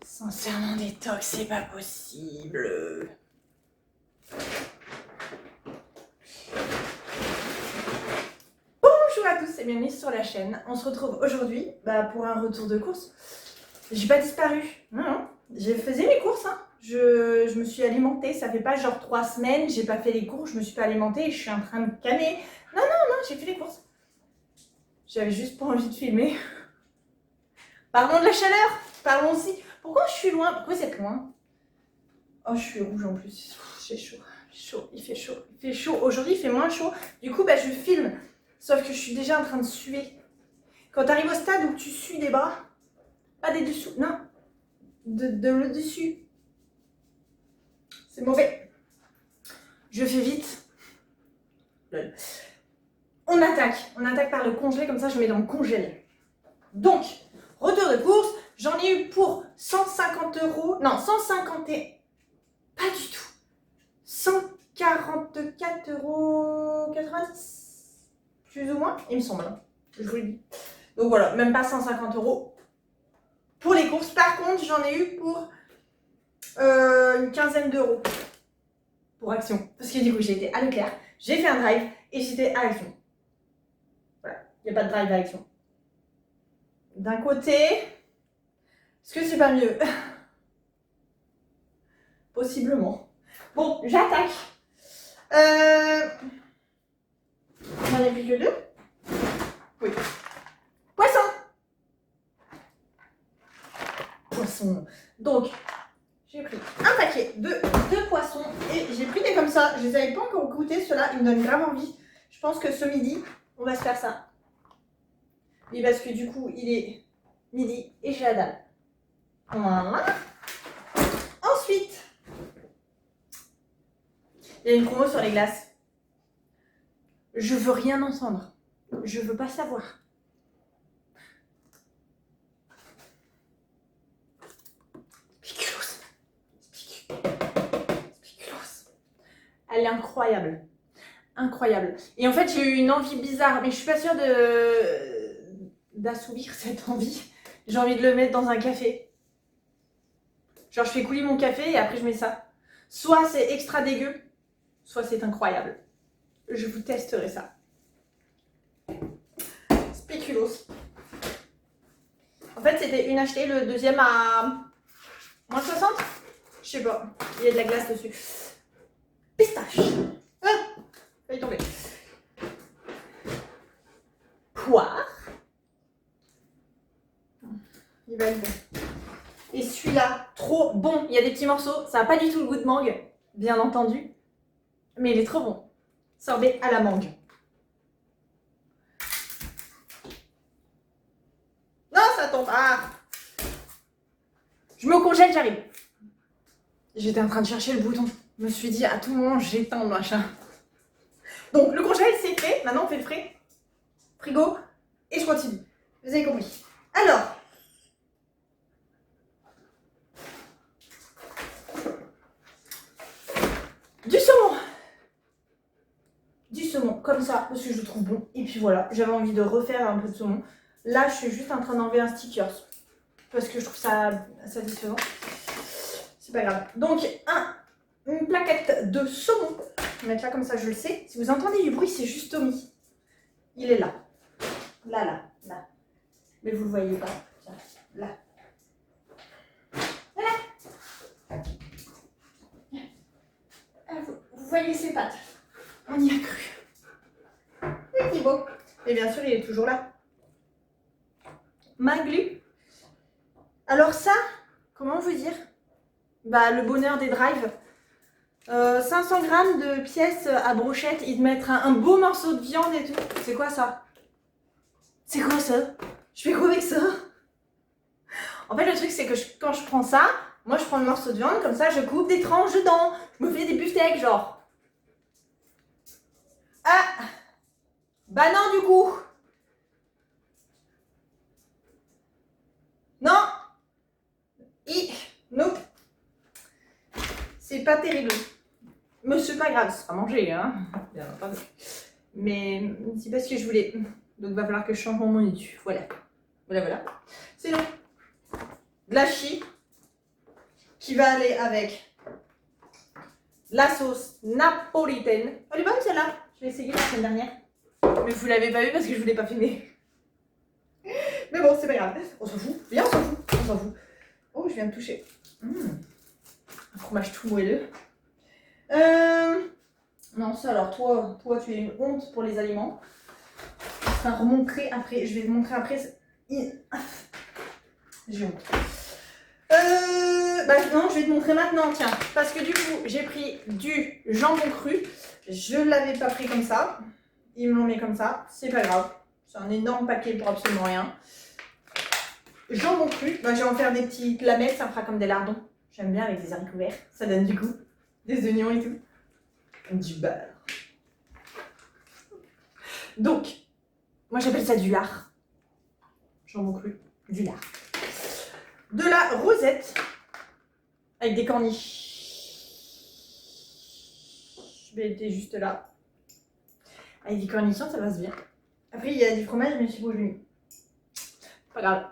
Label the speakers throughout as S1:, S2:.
S1: Sincèrement, détox, c'est pas possible. Bonjour à tous et bienvenue sur la chaîne. On se retrouve aujourd'hui pour un retour de course. J'ai pas disparu. Non. J'ai faisais mes courses. Je me suis alimentée. Ça fait pas genre 3 semaines. J'ai pas fait les courses. Je me suis pas alimentée et je suis en train de canner. Non, j'ai fait les courses. J'avais juste pas envie de filmer. Parlons de la chaleur. Parlons aussi. Pourquoi je suis loin? Pourquoi c'est loin? Oh, je suis rouge en plus. J'ai chaud. Il fait chaud. Aujourd'hui, il fait moins chaud. Du coup, je filme. Sauf que je suis déjà en train de suer. Quand tu arrives au stade où tu sues des bras, pas des dessous, non. De le dessus. C'est mauvais. Je fais vite. On attaque par le congelé, comme ça je mets dans le congèle. Donc, retour de course, j'en ai eu pour 150 €. Non, 150 et... Pas du tout. 144,90 €. Plus ou moins, il me semble. Je vous le dis. Donc voilà, même pas 150 € pour les courses. Par contre, j'en ai eu pour une quinzaine d'euros pour Action. Parce que du coup, j'ai été à Leclerc, j'ai fait un drive et j'étais à Action. Voilà, il n'y a pas de drive à Action. D'un côté, est-ce que c'est pas mieux? Possiblement. Bon, j'attaque. On n'en a plus que 2. Oui. Poisson. Donc, j'ai pris un paquet de 2 poissons et j'ai pris des comme ça. Je les avais pas encore goûté, ceux-là, ils me donnent grave envie. Je pense que ce midi, on va se faire ça. Oui, parce que du coup, il est midi et j'ai la dalle. Voilà. Ensuite, il y a une promo sur les glaces. Je veux rien entendre. Je veux pas savoir. Elle est incroyable. Incroyable. Et en fait, j'ai eu une envie bizarre, mais je suis pas sûre d'assouvir cette envie. J'ai envie de le mettre dans un café. Genre, je fais couler mon café et après, je mets ça. Soit c'est extra dégueu, soit c'est incroyable. Je vous testerai ça. Spéculoos. En fait, c'était une achetée, le deuxième à moins 60. Je sais pas. Il y a de la glace dessus. Pistache. Ah, il est tombé. Poire. Il va être bon. Et celui-là, trop bon. Il y a des petits morceaux. Ça n'a pas du tout le goût de mangue, bien entendu. Mais il est trop bon. Sorbet à la mangue. Non, ça tombe. Ah. Je me congèle, j'arrive. J'étais en train de chercher le bouton. Je me suis dit, à tout moment, j'éteins le machin. Donc, le congèle, c'est fait. Maintenant, on fait le frais. Frigo. Et je continue. Vous avez compris. Alors. Du saumon. Du saumon, comme ça, parce que je le trouve bon. Et puis voilà, j'avais envie de refaire un peu de saumon. Là, je suis juste en train d'enlever un sticker. Parce que je trouve ça satisfaisant. C'est pas grave. Donc, une plaquette de saumon. Je vais mettre là comme ça, je le sais. Si vous entendez du bruit, c'est juste Tommy. Il est là. Là. Mais vous le voyez pas. Tiens, là. Voilà. Vous voyez ses pattes. On y a cru. Oui, Thibaut. Et bien sûr, il est toujours là. Maglu. Alors ça, comment vous dire? Le bonheur des drives. 500 g de pièces à brochette, ils te mettent un beau morceau de viande et tout. C'est quoi ça? C'est quoi ça? Je fais quoi avec ça? En fait, le truc, c'est que quand je prends ça, moi, je prends le morceau de viande, comme ça, je coupe des tranches dedans. Je me fais des beefsteaks, genre. Ah! Bah non, du coup. Non. Nope. C'est pas terrible. Mais c'est pas grave, c'est pas manger, hein. Bien entendu. Mais c'est pas ce que je voulais. Donc il va falloir que je change mon menu. Voilà. Voilà. Sinon, de la chie. qui va aller avec la sauce napolitaine. Elle est bonne celle-là. Je l'ai essayée la semaine dernière. Mais vous l'avez pas vu parce que je vous l'ai pas filmé. Mais bon, c'est pas grave. On s'en fout. Viens, on s'en fout. On s'en fout. Oh, je viens de toucher. Un fromage tout moelleux. Non, ça alors, toi, tu es une honte pour les aliments. Je vais remontrer après. Je vais te montrer après. J'ai honte. Non, je vais te montrer maintenant, tiens. Parce que du coup, j'ai pris du jambon cru. Je ne l'avais pas pris comme ça. Ils me l'ont mis comme ça. C'est pas grave. C'est un énorme paquet pour absolument rien. Jambon cru. Je vais en faire des petites lamelles. Ça me fera comme des lardons. J'aime bien avec des haricots verts. Ça donne du goût. Des oignons et tout. Du beurre. Donc, moi j'appelle ça du lard. Jambon cru. Du lard. De la rosette. Avec des cornichons. Je vais être juste là. Avec des cornichons, ça passe bien. Après, il y a du fromage, mais je sais pas où je l'ai mis. Pas grave.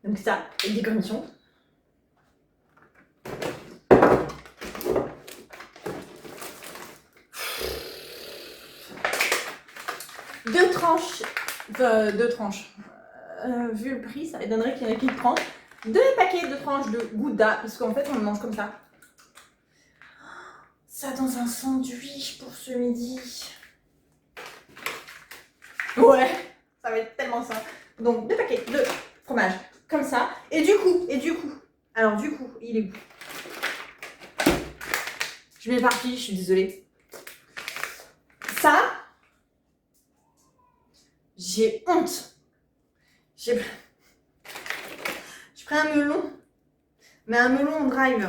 S1: Donc ça, avec des cornichons. Deux tranches. Vu le prix, ça donnerait qu'il y en a qui prend. 2 paquets de tranches de Gouda, parce qu'en fait, on le mange comme ça. Ça dans un sandwich pour ce midi. Ouais, ça va être tellement ça. Donc 2 paquets de fromage, comme ça. Et du coup, alors du coup, il est où? Je m'éparpille, je suis désolée. Ça, j'ai honte. J'ai pris un melon, mais un melon en drive.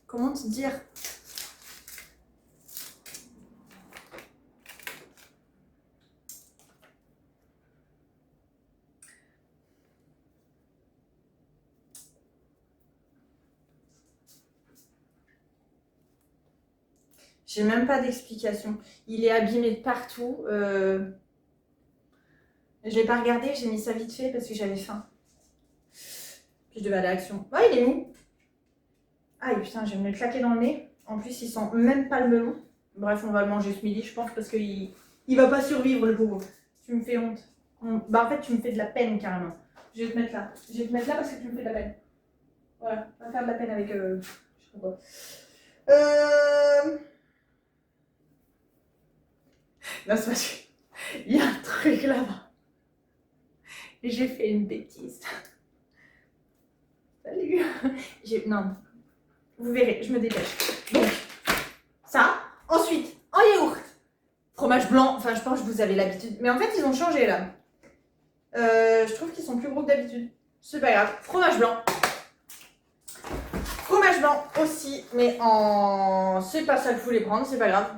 S1: Comment te dire? J'ai même pas d'explication. Il est abîmé de partout. Je l'ai pas regardé, j'ai mis ça vite fait parce que j'avais faim. Puis je devais aller à l'action. Ouais, il est mou. Ah putain, je vais me le claquer dans le nez. En plus, il sent même pas le melon. Bref, on va le manger ce midi, je pense, parce qu'il va pas survivre, le pauvre. Tu me fais honte. En fait, tu me fais de la peine, carrément. Je vais te mettre là. Je vais te mettre là parce que tu me fais de la peine. Voilà, on va faire de la peine avec... je sais pas quoi. Non, c'est parce qu'il y a un truc là-bas. J'ai fait une bêtise. Salut. Non. Vous verrez, je me dépêche. Donc, ça. Ensuite, en yaourt. Fromage blanc. Enfin, je pense que vous avez l'habitude. Mais en fait, ils ont changé là. Je trouve qu'ils sont plus gros que d'habitude. C'est pas grave. Fromage blanc. Fromage blanc aussi. Mais en... C'est pas ça que je voulais prendre. C'est pas grave.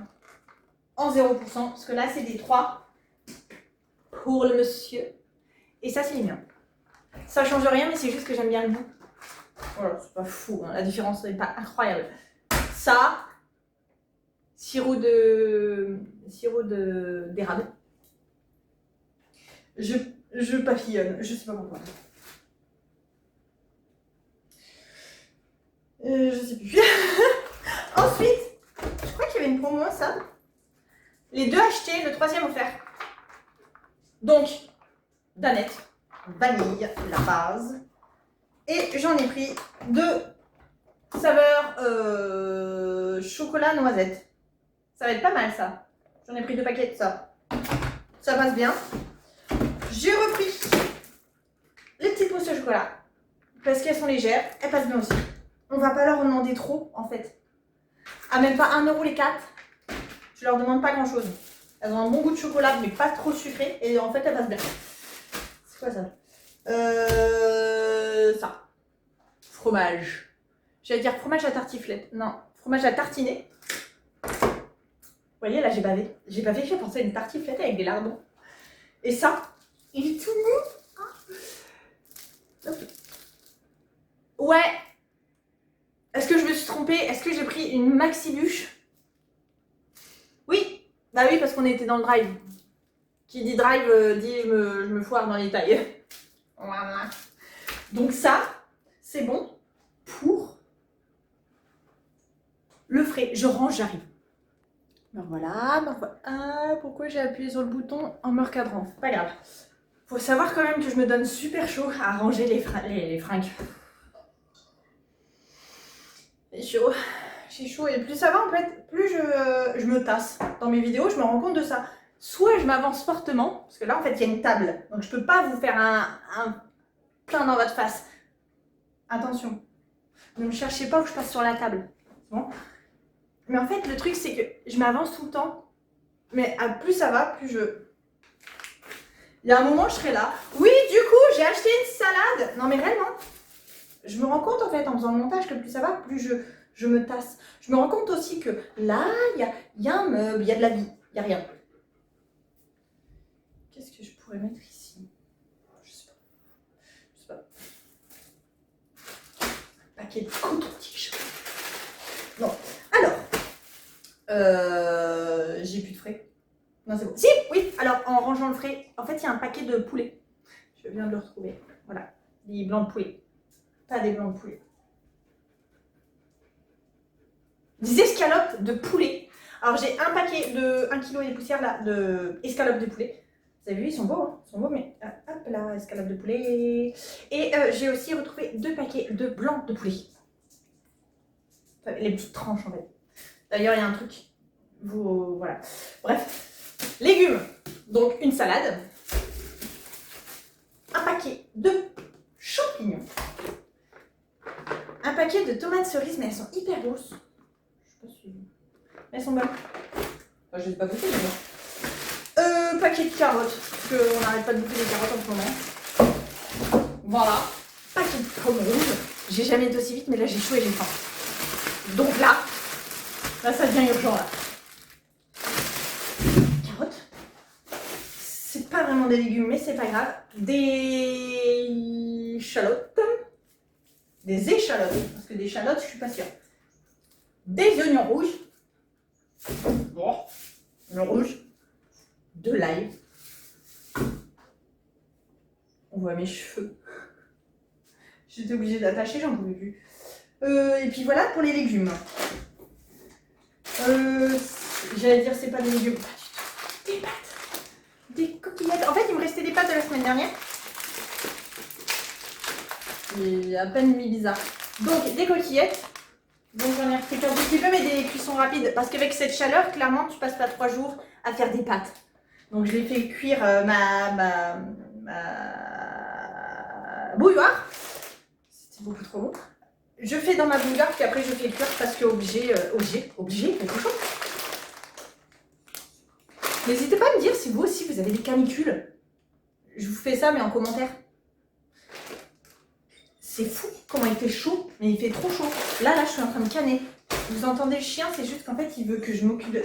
S1: En 0%. Parce que là, c'est des 3 pour le monsieur. Et ça, c'est les miens. Ça change rien, mais c'est juste que j'aime bien le goût. Voilà, c'est pas fou, hein. La différence n'est pas incroyable. Ça, sirop d'érable. Je papillonne, je sais pas pourquoi. Je sais plus. Ensuite, je crois qu'il y avait une promo, ça. Les 2 achetés, le 3e offert. Donc, Danette, vanille, la base. Et j'en ai pris 2 saveurs chocolat noisette. Ça va être pas mal ça. J'en ai pris 2 paquets de ça. Ça passe bien. J'ai repris les petites pousses au chocolat. Parce qu'elles sont légères. Elles passent bien aussi. On va pas leur demander trop en fait. Ah, même pas 1 € les 4. Je leur demande pas grand chose. Elles ont un bon goût de chocolat mais pas trop sucré. Et en fait elles passent bien. C'est quoi ça? Ça. Fromage. J'allais dire fromage à tartiflette. Non, fromage à tartiner. Vous voyez, là, j'ai bavé. J'ai bavé, j'ai pensé à une tartiflette avec des lardons. Et ça, il est tout mou. Ouais. Est-ce que je me suis trompée? Est-ce que j'ai pris une maxi bûche? Oui. Bah oui, parce qu'on était dans le drive. Qui dit drive, dit je me foire dans les tailles. Voilà. Donc ça, c'est bon pour frais. Je range, j'arrive. Me revoilà, me revoilà. Ah, pourquoi j'ai appuyé sur le bouton en me recadrant? Pas grave. Faut savoir quand même que je me donne super chaud à ranger les fringues. C'est chaud. J'ai chaud et plus ça va en fait, plus je me tasse. Dans mes vidéos, je me rends compte de ça. Soit je m'avance fortement, parce que là en fait il y a une table, donc je peux pas vous faire un plein dans votre face. Attention, ne me cherchez pas où je passe sur la table. Bon. Mais en fait le truc c'est que je m'avance tout le temps, mais plus ça va, plus je... Il y a un moment je serai là. Oui, du coup j'ai acheté une salade. Non mais réellement, je me rends compte en fait en faisant le montage que plus ça va, plus je me tasse. Je me rends compte aussi que là, il y a un meuble, il y a de la vie, il n'y a rien. Qu'est-ce que je pourrais mettre ici? Je sais pas. Un paquet de coton-tige. Non. Alors, j'ai plus de frais. Non, c'est bon. Si, oui. Alors, en rangeant le frais, en fait, il y a un paquet de poulet. Je viens de le retrouver. Voilà. Des blancs de poulet. Pas des blancs de poulet. Des escalopes de poulet. Alors j'ai un paquet de 1 kg et des poussières là, de escalopes de poulet. Vous avez vu, ils sont beaux, hein, ils sont beaux, mais hop là, escalopes de poulet. Et j'ai aussi retrouvé 2 paquets de blancs de poulet. Enfin, les petites tranches en fait. D'ailleurs, il y a un truc. Voilà. Bref. Légumes. Donc une salade. Un paquet de champignons. Un paquet de tomates cerises, mais elles sont hyper grosses. Elles sont bonnes. Enfin, je ne sais pas goûter, mais bon. Paquet de carottes, parce qu'on n'arrête pas de bouffer des carottes en ce moment. Voilà. Paquet de pommes rouges. J'ai jamais été aussi vite, mais là j'ai chaud et j'ai faim. Donc là ça devient urgent là. Carottes. C'est pas vraiment des légumes, mais c'est pas grave. Des échalotes. Des échalotes, parce que des échalotes, je suis pas sûre. Des oignons rouges. Bon, oignons rouges. De l'ail. On voit mes cheveux. J'étais obligée d'attacher, j'en pouvais plus. Et puis voilà pour les légumes. J'allais dire c'est pas des légumes. Pas du tout. Des pâtes. Des coquillettes. En fait, il me restait des pâtes de la semaine dernière. Il a à peine mis bizarre. Donc des coquillettes. Donc j'en ai repris un petit peu, mais des cuissons rapides. Parce qu'avec cette chaleur, clairement, tu passes pas 3 jours à faire des pâtes. Donc je l'ai fait cuire ma bouilloire. C'était beaucoup trop long. Je fais dans ma bouilloire, puis après je fais cuire parce que obligé, quelque chose. N'hésitez pas à me dire si vous aussi vous avez des canicules. Je vous fais ça, mais en commentaire. C'est fou comment il fait chaud, mais il fait trop chaud. Là, je suis en train de canner. Vous entendez le chien, c'est juste qu'en fait, il veut que je m'occupe de...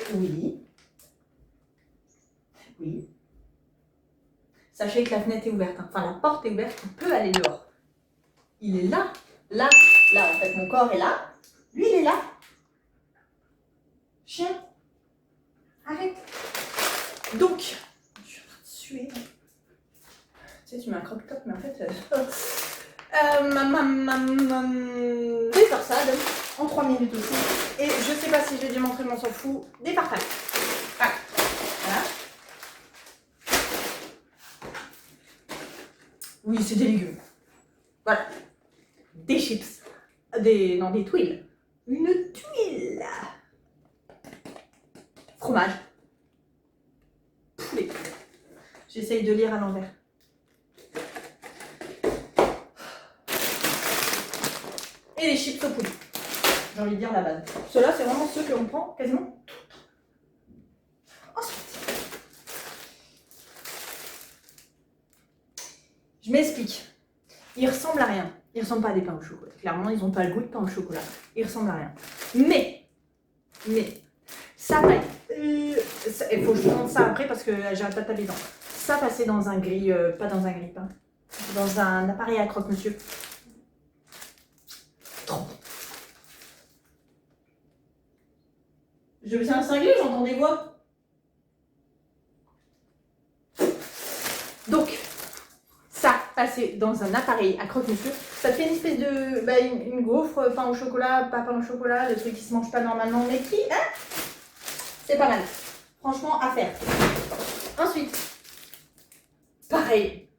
S1: Oui. Sachez que la fenêtre est ouverte. Hein. Enfin, la porte est ouverte, il peut aller dehors. Il est là. Là, en fait, mon corps est là. Lui, il est là. Chien, arrête. Donc, je suis en train de suer. Tu sais, tu mets un croque-top, mais en fait... des torsades en 3 minutes aussi. Et je sais pas si j'ai dû montrer, mais on s'en fout. Des farfalle. Voilà. Oui, c'est des légumes. Voilà. Des chips. Des tuiles. Une tuile. Fromage. Poulet. J'essaye de lire à l'envers. Et les chips au poulet. J'ai envie de dire la base. Ceux-là, c'est vraiment ceux qu'on prend quasiment tout le temps. Ensuite, je m'explique. Ils ressemblent à rien. Ils ressemblent pas à des pains au chocolat. Clairement, ils n'ont pas le goût de pain au chocolat. Ils ressemblent à rien. Mais, ça paille. Il faut que je vous montre ça après parce que j'arrête pas de taper dedans. Ça passait dans un grille, pas dans un grille-pain. Dans un appareil à croque-monsieur. Trop. Je me tiens cinglé, j'entends des voix. Donc, ça, passer dans un appareil à croque-monsieur. Ça te fait une espèce de... Bah, une gaufre, pain au chocolat, pas pain au chocolat, le truc qui se mange pas normalement, mais qui... Hein, c'est pas mal. Franchement, à faire. Ensuite, pareil.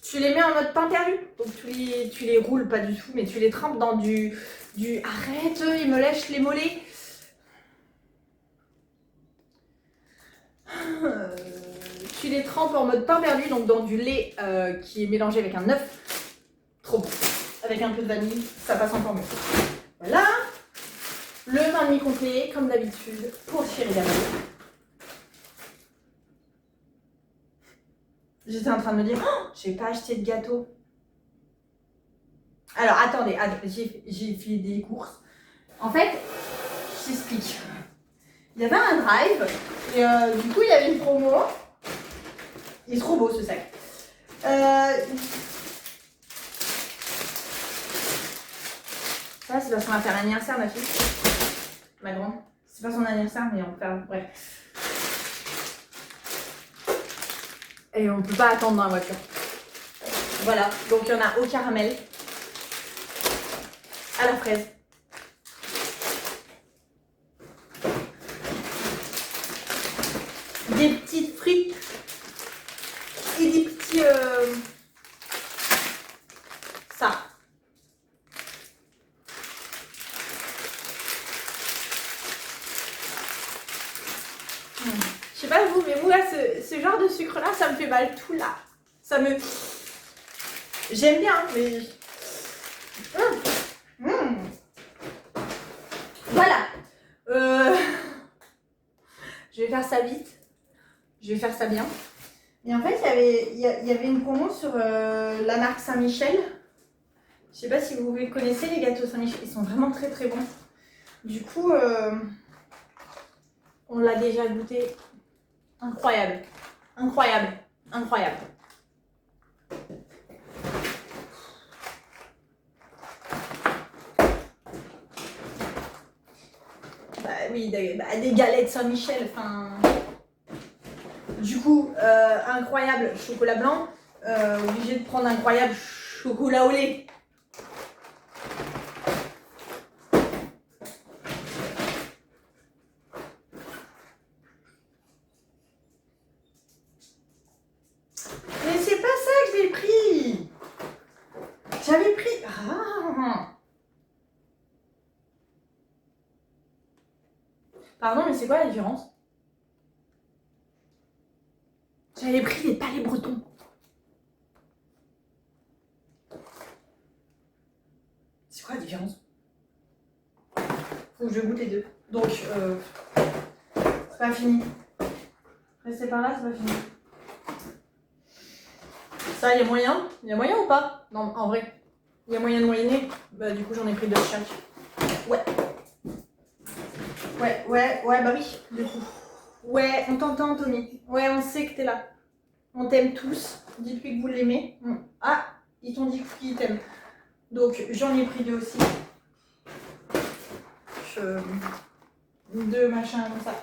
S1: Tu les mets en mode pain perdu. Donc tu les roules pas du tout, mais tu les trempes dans du... Arrête, il me lèche les mollets. Tu les trempes en mode pain perdu, donc dans du lait qui est mélangé avec un œuf. Trop bon. Avec un peu de vanille, ça passe encore mieux. Voilà. Le pain de mie complet, comme d'habitude, pour Chérie d'amour. J'étais en train de me dire, oh, j'ai pas acheté de gâteau. Alors, attendez, j'ai fait des courses. En fait, je t'explique. Il y avait un drive, et du coup, il y avait une promo. Il est trop beau, ce sac. Ça, c'est parce qu'on va faire l'anniversaire, ma fille. Ma grande. C'est pas son anniversaire, mais on va faire... Bref. Et on peut pas attendre dans la voiture. Voilà, donc il y en a au caramel, à la fraise, des petites frites et des petits... ça. Je sais pas vous, mais moi, ce genre de sucre-là, ça me fait mal tout là. Ça me... J'aime bien, mais... Voilà. Je vais faire ça vite. Je vais faire ça bien. Et en fait, il y avait une promo sur la marque Saint-Michel. Je sais pas si vous connaissez les gâteaux Saint-Michel. Ils sont vraiment très très bons. Du coup, on l'a déjà goûté. Incroyable. Incroyable. Incroyable. Bah oui, des galettes Saint-Michel, enfin... Du coup, incroyable chocolat blanc, obligé de prendre incroyable chocolat au lait. Mais c'est pas ça que j'ai pris. J'avais pris... Ah. Pardon, mais c'est quoi la différence? J'avais pris des palais bretons. C'est quoi la différence? Faut que je goûte les deux. Donc, c'est pas fini. Restez par là, c'est pas fini. Ça, il y a moyen? Il y a moyen ou pas? Non, en vrai. Il y a moyen de moyenner? Bah, du coup, j'en ai pris deux chaque. Ouais. Ouais, bah oui, du coup. Ouais, on t'entend, Tony. Ouais, on sait que t'es là. On t'aime tous. Dites-lui que vous l'aimez. Ah, ils t'ont dit qu'ils t'aiment. Donc, j'en ai pris deux aussi. Deux machins comme ça.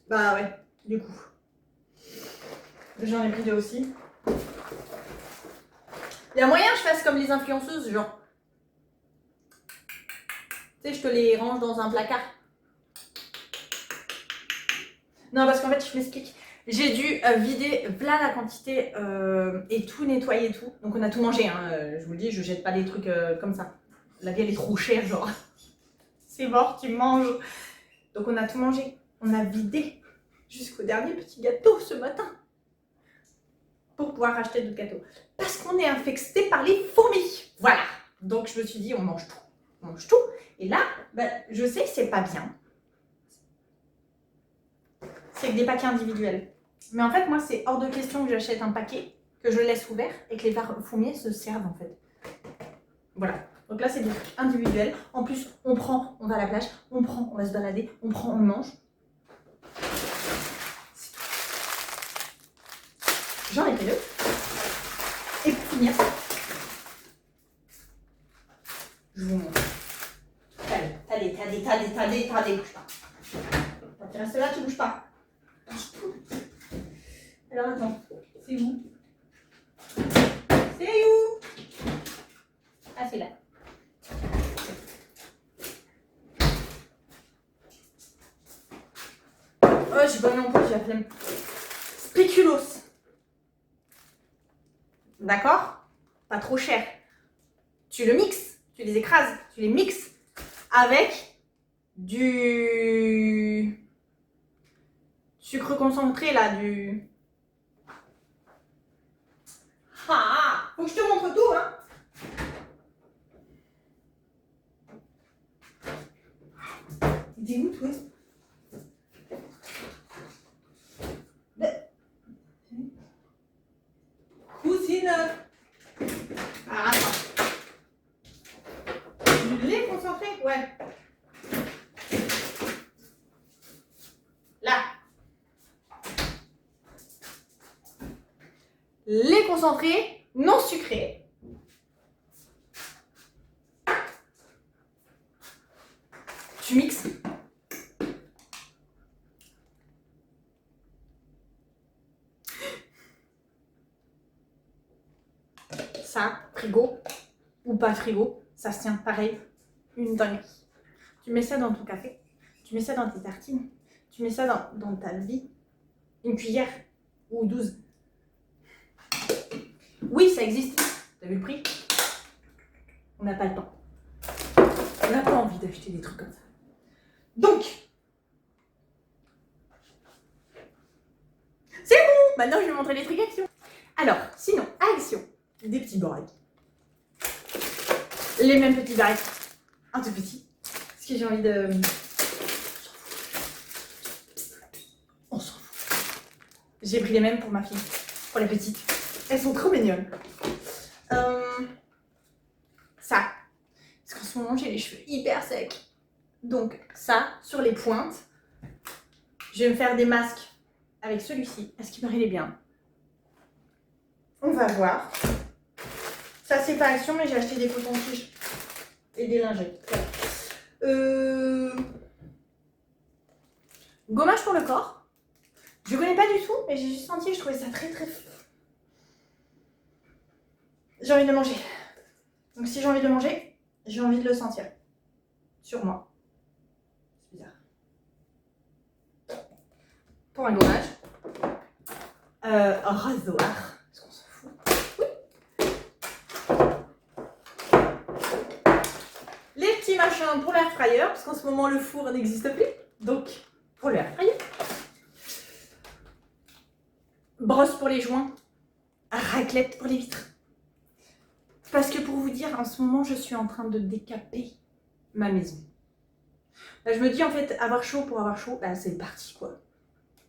S1: Bah ouais, du coup. J'en ai pris deux aussi. Il y a moyen que je fasse comme les influenceuses, genre. Tu sais, je te les range dans un placard. Non, parce qu'en fait, je m'explique. J'ai dû vider plein la quantité et tout nettoyer et tout. Donc on a tout mangé, hein. Je vous le dis, je jette pas des trucs comme ça. La vie elle est trop chère, genre. C'est mort, tu manges. Donc on a tout mangé. On a vidé jusqu'au dernier petit gâteau ce matin. Pour pouvoir acheter d'autres gâteaux. Parce qu'on est infesté par les fourmis. Voilà. Donc je me suis dit, on mange tout. On mange tout. Et là, bah, je sais que c'est pas bien. C'est que des paquets individuels. Mais en fait, moi, c'est hors de question que j'achète un paquet, que je laisse ouvert et que les fourmis se servent en fait. Voilà. Donc là, c'est des trucs individuels. En plus, on prend, on va à la plage, on prend, on va se balader, on prend, on mange. J'en ai pris deux. Et pour finir, je vous montre. Allez, bouge pas. Tu restes là, tu bouges pas. Alors attends, c'est où? C'est où? Ah, c'est là. Oh, j'ai pas non plus, j'ai la flemme. Spéculoos. D'accord? Pas trop cher. Tu le mixes, tu les écrases, tu les mixes avec du sucre concentré là, du... Ah, faut que je te montre tout, hein. T'es où, toi? Cousine. Ah, attends. Du lait concentré? Ouais. Là. Lait concentré, non sucré. Tu mixes. Ça, frigo ou pas frigo, ça se tient pareil. Une dinguerie. Tu mets ça dans ton café, tu mets ça dans tes tartines, tu mets ça dans ta vie. Une cuillère ou 12. Oui, ça existe. T'as vu le prix? On n'a pas le temps. On n'a pas envie d'acheter des trucs comme ça. Donc, c'est bon. Maintenant, je vais montrer les trucs Action. Alors, sinon, Action, des petits barils. Les mêmes petits barils. Un tout petit. Parce que j'ai envie de... On s'en fout. J'ai pris les mêmes pour ma fille. Pour la petite. Elles sont trop mignonnes. Ça. Parce qu'en ce moment, j'ai les cheveux hyper secs. Donc, ça, sur les pointes. Je vais me faire des masques avec celui-ci. Est-ce qu'il paraît il est bien? On va voir. Ça, c'est pas Action, mais j'ai acheté des cotons-tiges et des lingettes. Gommage pour le corps. Je connais pas du tout, mais j'ai juste senti, je trouvais ça très très... J'ai envie de manger. Donc si j'ai envie de manger, j'ai envie de le sentir. Sur moi. C'est bizarre. Pour un gommage. Un rasoir. Est-ce qu'on s'en fout? Oui. Les petits machins pour l'air fryer, parce qu'en ce moment le four n'existe plus. Donc, pour le air fryer. Brosse pour les joints. Raclette pour les vitres. Parce que pour vous dire, en ce moment, je suis en train de décaper ma maison. Là, je me dis, en fait, avoir chaud pour avoir chaud, bah, c'est parti, quoi.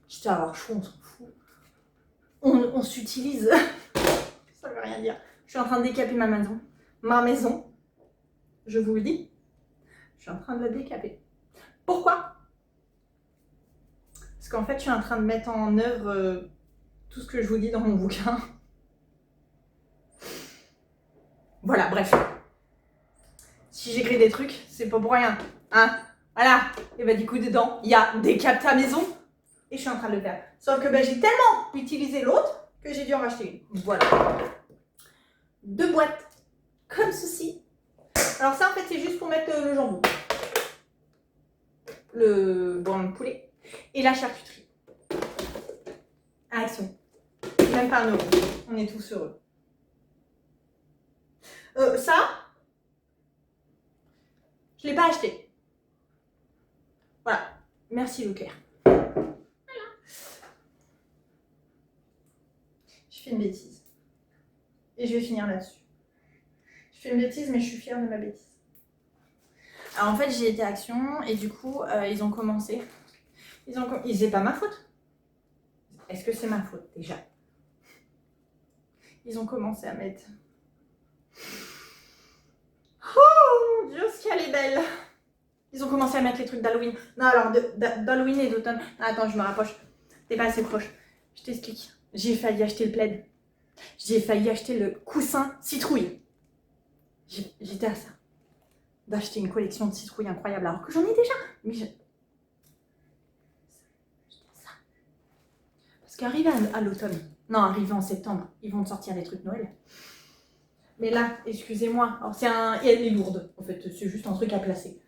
S1: Quitte à avoir chaud, on s'en fout. On s'utilise. Ça veut rien dire. Je suis en train de décaper ma maison. Ma maison. Je vous le dis. Je suis en train de la décaper. Pourquoi? Parce qu'en fait, je suis en train de mettre en œuvre tout ce que je vous dis dans mon bouquin. Voilà, bref. Si j'écris des trucs, c'est pas pour rien. Hein? Voilà. Et bah du coup, dedans, il y a décape ta maison. Et je suis en train de le faire. Sauf que bah, j'ai tellement utilisé l'autre que j'ai dû en racheter une. Voilà. 2 boîtes comme ceci. Alors ça, en fait, c'est juste pour mettre le jambon. Le blanc de poulet. Et la charcuterie. Action. Même pas 1 euro. On est tous heureux. Ça, je ne l'ai pas acheté. Voilà. Merci Leclerc. Voilà. Je fais une bêtise. Et je vais finir là-dessus. Je fais une bêtise, mais je suis fière de ma bêtise. Alors en fait, j'ai été à Action et du coup, ils ont commencé. C'est pas ma faute. Est-ce que c'est ma faute déjà? Ils ont commencé à mettre... Oh mon Dieu, ce qu'elle est belle! Ils ont commencé à mettre les trucs d'Halloween. Non, alors d'Halloween et d'automne. Ah, attends, je me rapproche. T'es pas assez proche. Je t'explique. J'ai failli acheter le plaid. J'ai failli acheter le coussin citrouille. J'étais à ça. D'acheter une collection de citrouilles incroyable alors que j'en ai déjà. Mais Parce qu'arrivé à l'automne, non, arrivé en septembre, ils vont te sortir des trucs Noël. Mais là, excusez-moi, alors elle est lourde, en fait, c'est juste un truc à placer.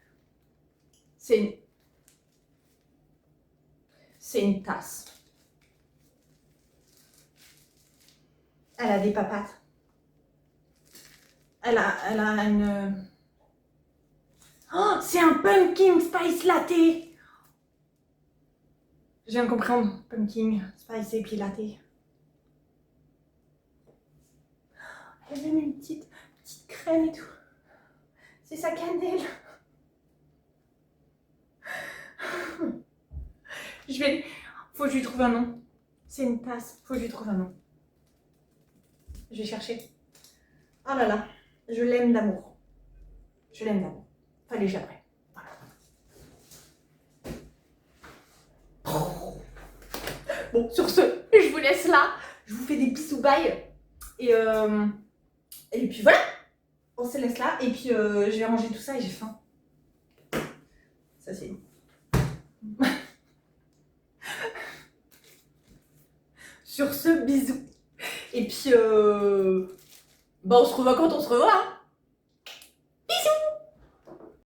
S1: C'est une tasse. Elle a des papates. Elle a une... Oh, c'est un pumpkin spice latte. Je viens de comprendre. Pumpkin spice et puis latte. Elle a même une petite crème et tout. C'est sa cannelle. Faut que je lui trouve un nom. C'est une tasse. Faut que je lui trouve un nom. Je vais chercher. Oh là là. Je l'aime d'amour. Je l'aime d'amour. Fallait jamais. Voilà. Bon, sur ce, je vous laisse là. Je vous fais des bisous, bye. Et puis voilà. On se laisse là. Et puis je vais ranger tout ça et j'ai faim. Ça c'est... Sur ce, bisous. Et puis, on se revoit quand on se revoit. Hein.